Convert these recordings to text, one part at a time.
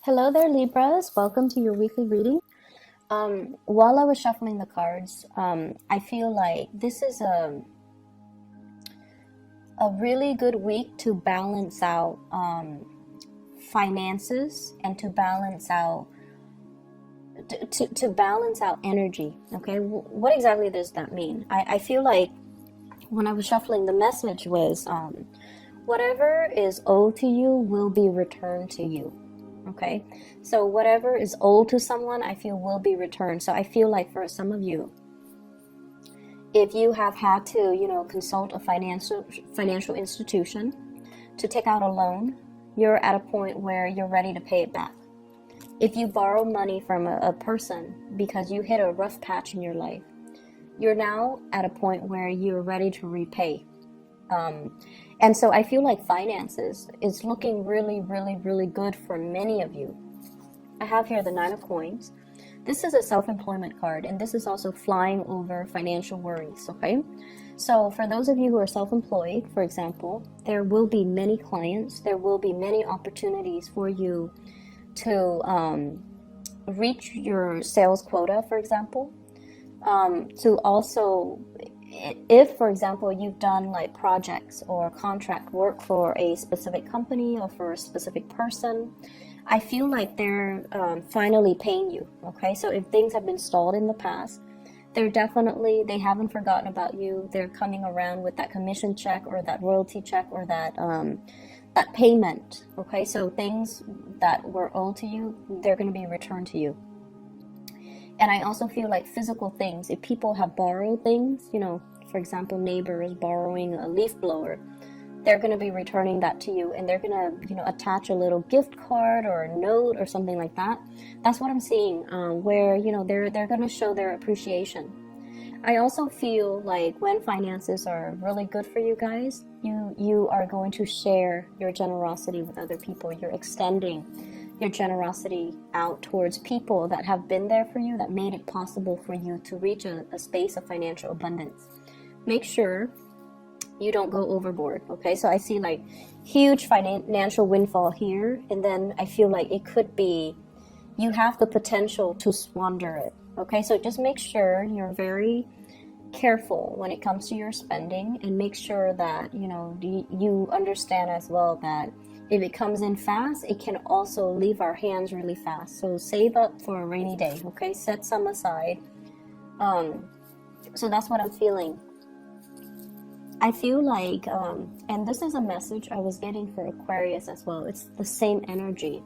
Hello there, Libras. Welcome to your weekly reading. While I was shuffling the cards, I feel like this is a really good week to balance out finances and to balance out to balance out energy. Okay, what exactly does that mean? I feel like when I was shuffling, the message was whatever is owed to you will be returned to you. Okay, so whatever is owed to someone, I feel will be returned. So I feel like for some of you, if you have had to, consult a financial institution to take out a loan, you're at a point where you're ready to pay it back. If you borrow money from a person because you hit a rough patch in your life, you're now at a point where you're ready to repay. And so I feel like finances is looking really, really, really good for many of you. I have here the Nine of Coins. This is a self-employment card, and this is also flying over financial worries, okay? So for those of you who are self-employed, for example, there will be many clients, there will be many opportunities for you to reach your sales quota, for example, to also, if for example you've done like projects or contract work for a specific company or for a specific person, I feel like they're finally paying you. Okay, so if things have been stalled in the past, they haven't forgotten about you. They're coming around with that commission check or that royalty check or that payment. Okay, so things that were owed to you, they're going to be returned to you. And I also feel like physical things, if people have borrowed things, for example, neighbors borrowing a leaf blower, they're going to be returning that to you, and they're going to, attach a little gift card or a note or something like that. That's what I'm seeing, where, they're going to show their appreciation. I also feel like when finances are really good for you guys, you are going to share your generosity with other people. You're extending your generosity out towards people that have been there for you, that made it possible for you to reach a space of financial abundance. Make sure you don't go overboard, okay? So I see like huge financial windfall here, and then I feel like it could be, you have the potential to squander it, okay? So just make sure you're very careful when it comes to your spending, and make sure that, you understand as well that if it comes in fast, it can also leave our hands really fast. So save up for a rainy day, okay? Set some aside. So that's what I'm feeling. I feel like, and this is a message I was getting for Aquarius as well. It's the same energy.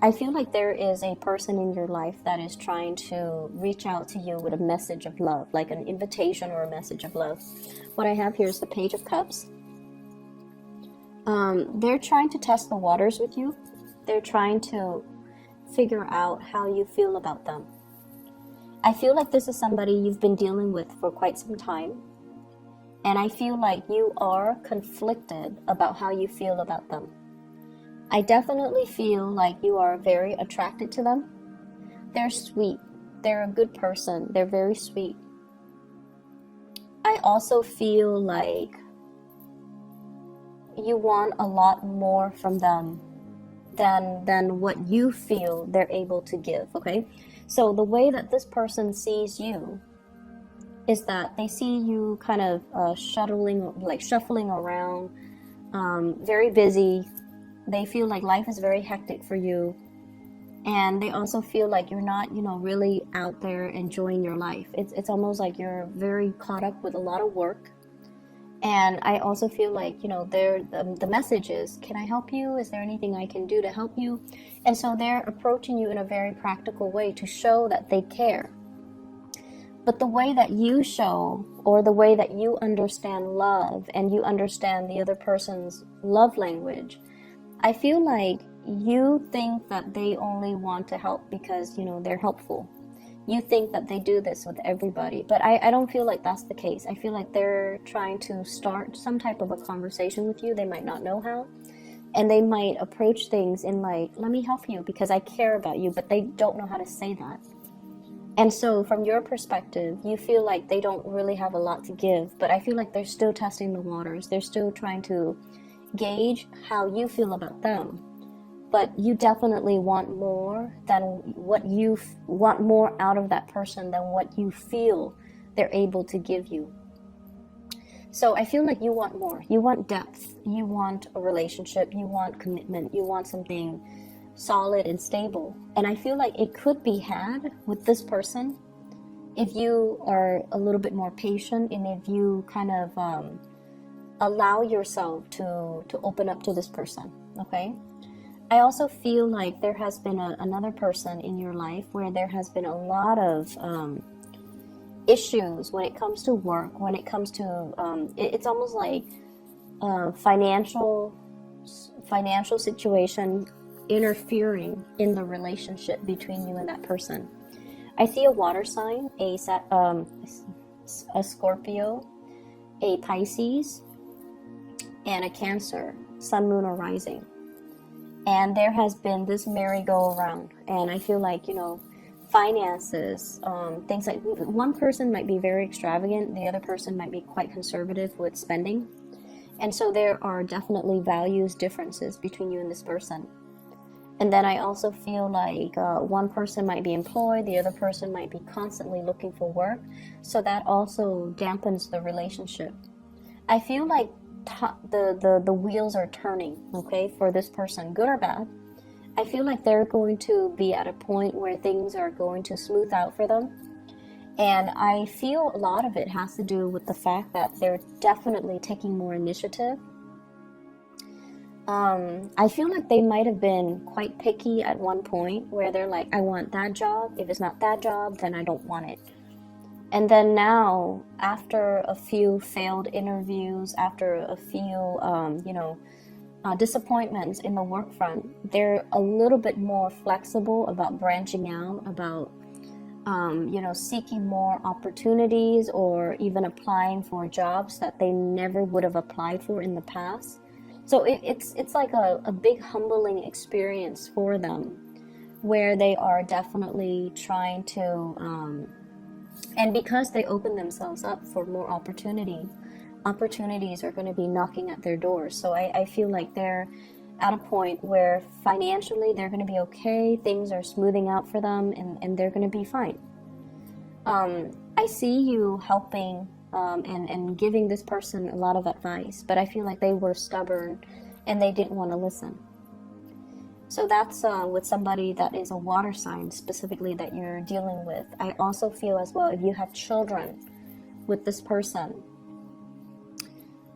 I feel like there is a person in your life that is trying to reach out to you with a message of love, like an invitation or a message of love. What I have here is the Page of Cups. They're trying to test the waters with you. They're trying to figure out how you feel about them. I feel like this is somebody you've been dealing with for quite some time. And I feel like you are conflicted about how you feel about them. I definitely feel like you are very attracted to them. They're sweet. They're a good person. They're very sweet. I also feel like you want a lot more from them than what you feel they're able to give, okay? So the way that this person sees you is that they see you kind of shuffling around, very busy. They feel like life is very hectic for you. And they also feel like you're not, really out there enjoying your life. It's almost like you're very caught up with a lot of work. And I also feel like, the message is, can I help you? Is there anything I can do to help you? And so they're approaching you in a very practical way to show that they care. But the way that you show, or the way that you understand love and you understand the other person's love language, I feel like you think that they only want to help because, they're helpful. You think that they do this with everybody, but I don't feel like that's the case. I feel like they're trying to start some type of a conversation with you. They might not know how, and they might approach things in like, let me help you because I care about you, but they don't know how to say that. And so from your perspective, you feel like they don't really have a lot to give, but I feel like they're still testing the waters. They're still trying to gauge how you feel about them. but you definitely want more than what you want more out of that person than what you feel they're able to give you. So I feel like you want more. You want depth. You want a relationship. You want commitment. You want something solid and stable. And I feel like it could be had with this person if you are a little bit more patient, and if you kind of allow yourself to open up to this person, okay? I also feel like there has been another person in your life where there has been a lot of issues when it comes to work, when it comes to it's almost like financial situation interfering in the relationship between you and that person. I see a water sign, a Scorpio, a Pisces, and a Cancer, sun, moon, or rising. And there has been this merry-go-round, and I feel like, finances, things like, one person might be very extravagant, the other person might be quite conservative with spending. And so there are definitely values differences between you and this person. And then I also feel like one person might be employed, the other person might be constantly looking for work. So that also dampens the relationship. I feel like the wheels are turning, okay, for this person, good or bad. I feel like they're going to be at a point where things are going to smooth out for them. And I feel a lot of it has to do with the fact that they're definitely taking more initiative. I feel like they might have been quite picky at one point where they're like, I want that job. If it's not that job, then I don't want it. And then now, after a few failed interviews, after a few, disappointments in the work front, they're a little bit more flexible about branching out, about, seeking more opportunities, or even applying for jobs that they never would have applied for in the past. So it's like a big humbling experience for them, where they are definitely trying to, and because they open themselves up for more opportunities are going to be knocking at their doors. So I feel like they're at a point where financially they're going to be okay, things are smoothing out for them, and they're going to be fine. I see you helping and giving this person a lot of advice, but I feel like they were stubborn and they didn't want to listen. So that's with somebody that is a water sign specifically that you're dealing with. I also feel as well, if you have children with this person,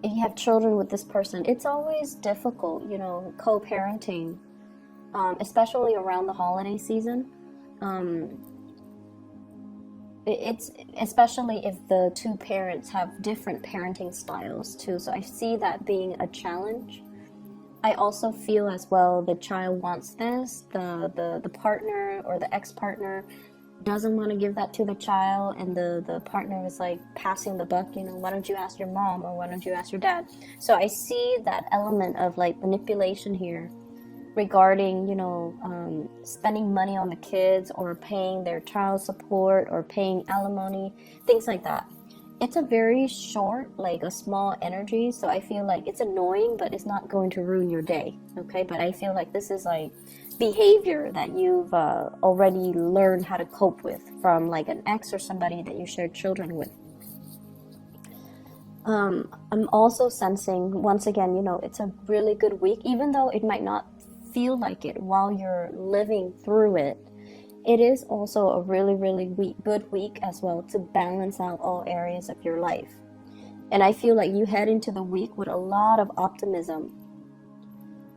it's always difficult, co-parenting, especially around the holiday season. It's especially if the two parents have different parenting styles too. So I see that being a challenge. I also feel as well the child wants this, the partner or the ex-partner doesn't want to give that to the child, and the partner is like passing the buck, why don't you ask your mom, or why don't you ask your dad? So I see that element of like manipulation here regarding, spending money on the kids, or paying their child support, or paying alimony, things like that. It's a very short, like a small energy, so I feel like it's annoying, but it's not going to ruin your day, okay? But I feel like this is like behavior that you've already learned how to cope with from like an ex or somebody that you shared children with. I'm also sensing, once again, it's a really good week, even though it might not feel like it while you're living through it. It is also a really, really good week as well to balance out all areas of your life. And I feel like you head into the week with a lot of optimism.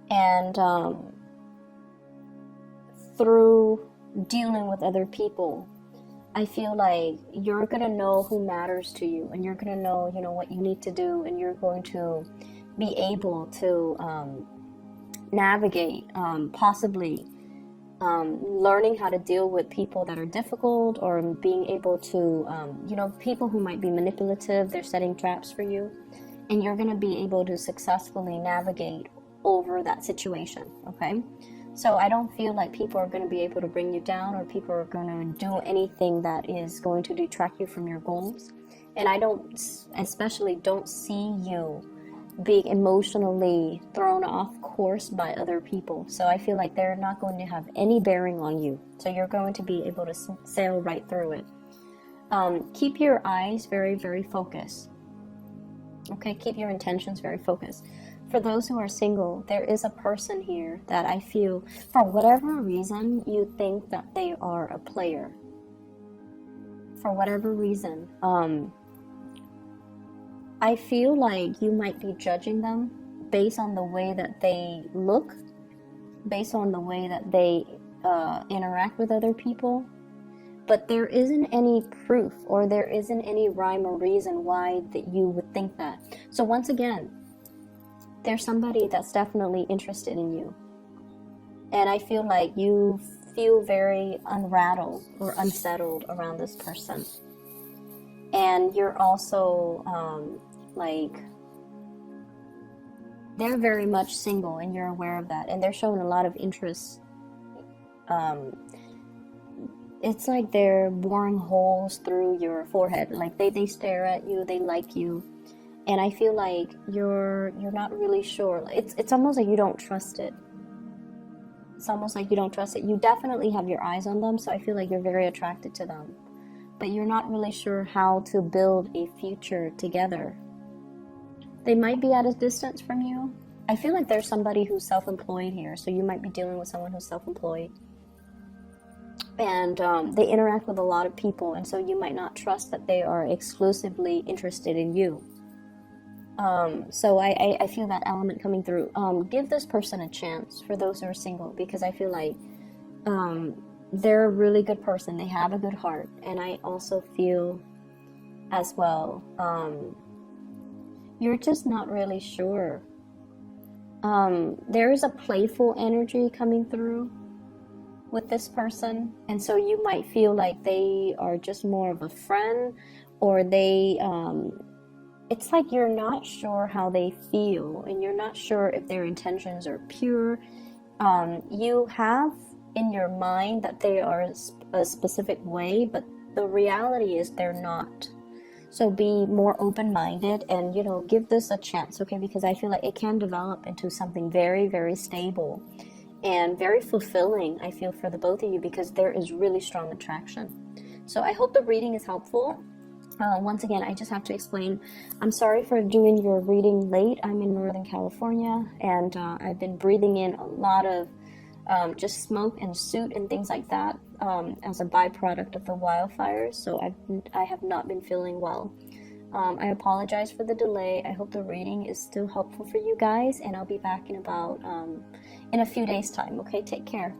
And through dealing with other people, I feel like you're going to know who matters to you, and you're going to know, what you need to do, and you're going to be able to navigate, possibly learning how to deal with people that are difficult, or being able to, people who might be manipulative, they're setting traps for you, and you're going to be able to successfully navigate over that situation, okay? So I don't feel like people are going to be able to bring you down, or people are going to do anything that is going to detract you from your goals. And I especially don't see you being emotionally thrown off course by other people. So I feel like they're not going to have any bearing on you. So you're going to be able to sail right through it. Keep your eyes very, very focused. Okay, keep your intentions very focused. For those who are single, there is a person here that I feel, for whatever reason, you think that they are a player. For whatever reason. I feel like you might be judging them based on the way that they look, based on the way that they interact with other people. But there isn't any proof, or there isn't any rhyme or reason why that you would think that. So once again, there's somebody that's definitely interested in you. And I feel like you feel very unrattled or unsettled around this person. And you're also they're very much single, and you're aware of that, and they're showing a lot of interest. It's like they're boring holes through your forehead. Like they stare at you, they like you, and I feel like you're not really sure. It's almost like you don't trust it. It's almost like you don't trust it. You definitely have your eyes on them, so I feel like you're very attracted to them. But you're not really sure how to build a future together. They might be at a distance from you. I feel like there's somebody who's self-employed here, so you might be dealing with someone who's self-employed. And they interact with a lot of people, and so you might not trust that they are exclusively interested in you. So I feel that element coming through. Give this person a chance, for those who are single, because I feel like they're a really good person. They have a good heart. And I also feel as well, you're just not really sure. There is a playful energy coming through with this person. And so you might feel like they are just more of a friend, or they, it's like you're not sure how they feel, and you're not sure if their intentions are pure. You have in your mind that they are a specific way, but the reality is they're not. So be more open-minded and, give this a chance, okay? Because I feel like it can develop into something very, very stable and very fulfilling, I feel, for the both of you, because there is really strong attraction. So I hope the reading is helpful. Once again, I just have to explain, I'm sorry for doing your reading late. I'm in Northern California, and I've been breathing in a lot of just smoke and soot and things like that as a byproduct of the wildfires. So I have not been feeling well. I apologize for the delay. I hope the reading is still helpful for you guys, and I'll be back in about in a few days' time. Okay, take care.